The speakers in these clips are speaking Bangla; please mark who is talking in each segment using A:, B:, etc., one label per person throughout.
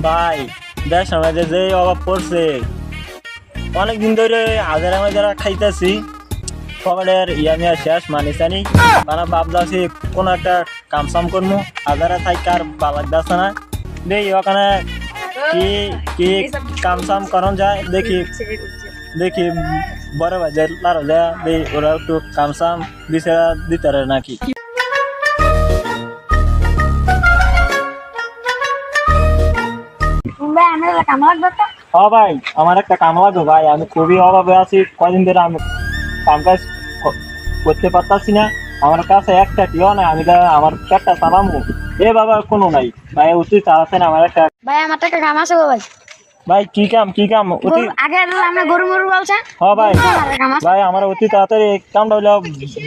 A: ভাই দেশ আমাদের যে অভাব পড়ছে, অনেকদিন ধরে আজারা মাজারা খাইতেছি, পকেটের ইয়ামিয়া শেষ মানিসানি মানে ভাবতেছি কোন একটা কামসাম করবো, আজারা থাকি আর ভালো লাগতেছে না। দেখি ওখানে কি কি কামসাম করন যায়, দেখি দেখি বড় বাজার লারো যায়, দেখি ওরা একটু কামসাম দিছে দিতে পারে নাকি। হ্যাঁ ভাই, আমার একটা কাম লাগবে ভাই, আমি খুবই অভাবে আছি, কয়দিন ধরে আমি কাম কাজ করতে পারতাছি না। আমার কাছে একটা টিও নাই, আমি আমার পেটটা চালামু এ বাবা কোনো নাই ভাই, উচিত চালাচ্ছেন আমার একটা।
B: ভাই আমার টাকা কাম আছে গো ভাই।
A: ভাই কি কাম কি কাম অতি?
B: আগে আমরা গরু মরু বলছে।
A: হ্যাঁ ভাই, ভাই আমার অতি তাড়াতাড়ি কামটা হইলে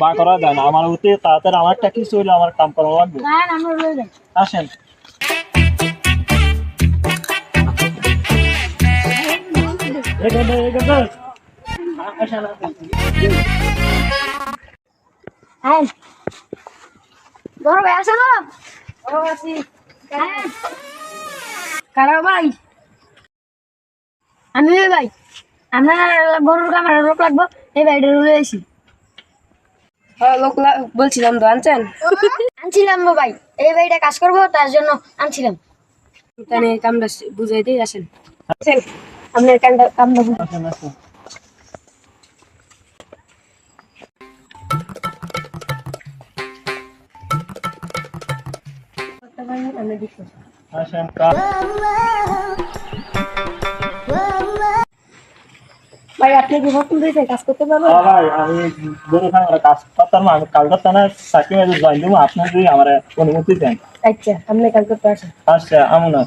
A: বা করা যায় না, আমার অতি তাড়াতাড়ি আমার একটা কিছু হইলে আমার কাম করা লাগবে। আসেন।
B: গরু ভাই আছে গো? কারো ভাই আমি ভাই আমরা গরুর কামার লোক লাগবো, এই ভাইটা রুলে আছি।
C: লোক বলছিলাম তো আনছেন?
B: আনছিলাম গো ভাই, এই ভাইটা কাজ করবো তার জন্য আনছিলাম।
C: তাহলে কামটা বুঝাইতেই আসেন। আপনার কামটা
A: আসেন আসেন। আসেন
C: ভাই আপনি কি ভক্ত দিয়েছেন কাজ করতে পারবেন?
A: ভাই, আমি গরু খামারে কাজ করতাম, আমি কালকে তানে চাকরি মেজে জয়েন দিব, আপনার যদি আমার অনুমতি দেন।
C: আচ্ছা আপনি কাজ করতে আসেন।
A: আচ্ছা আমুনা।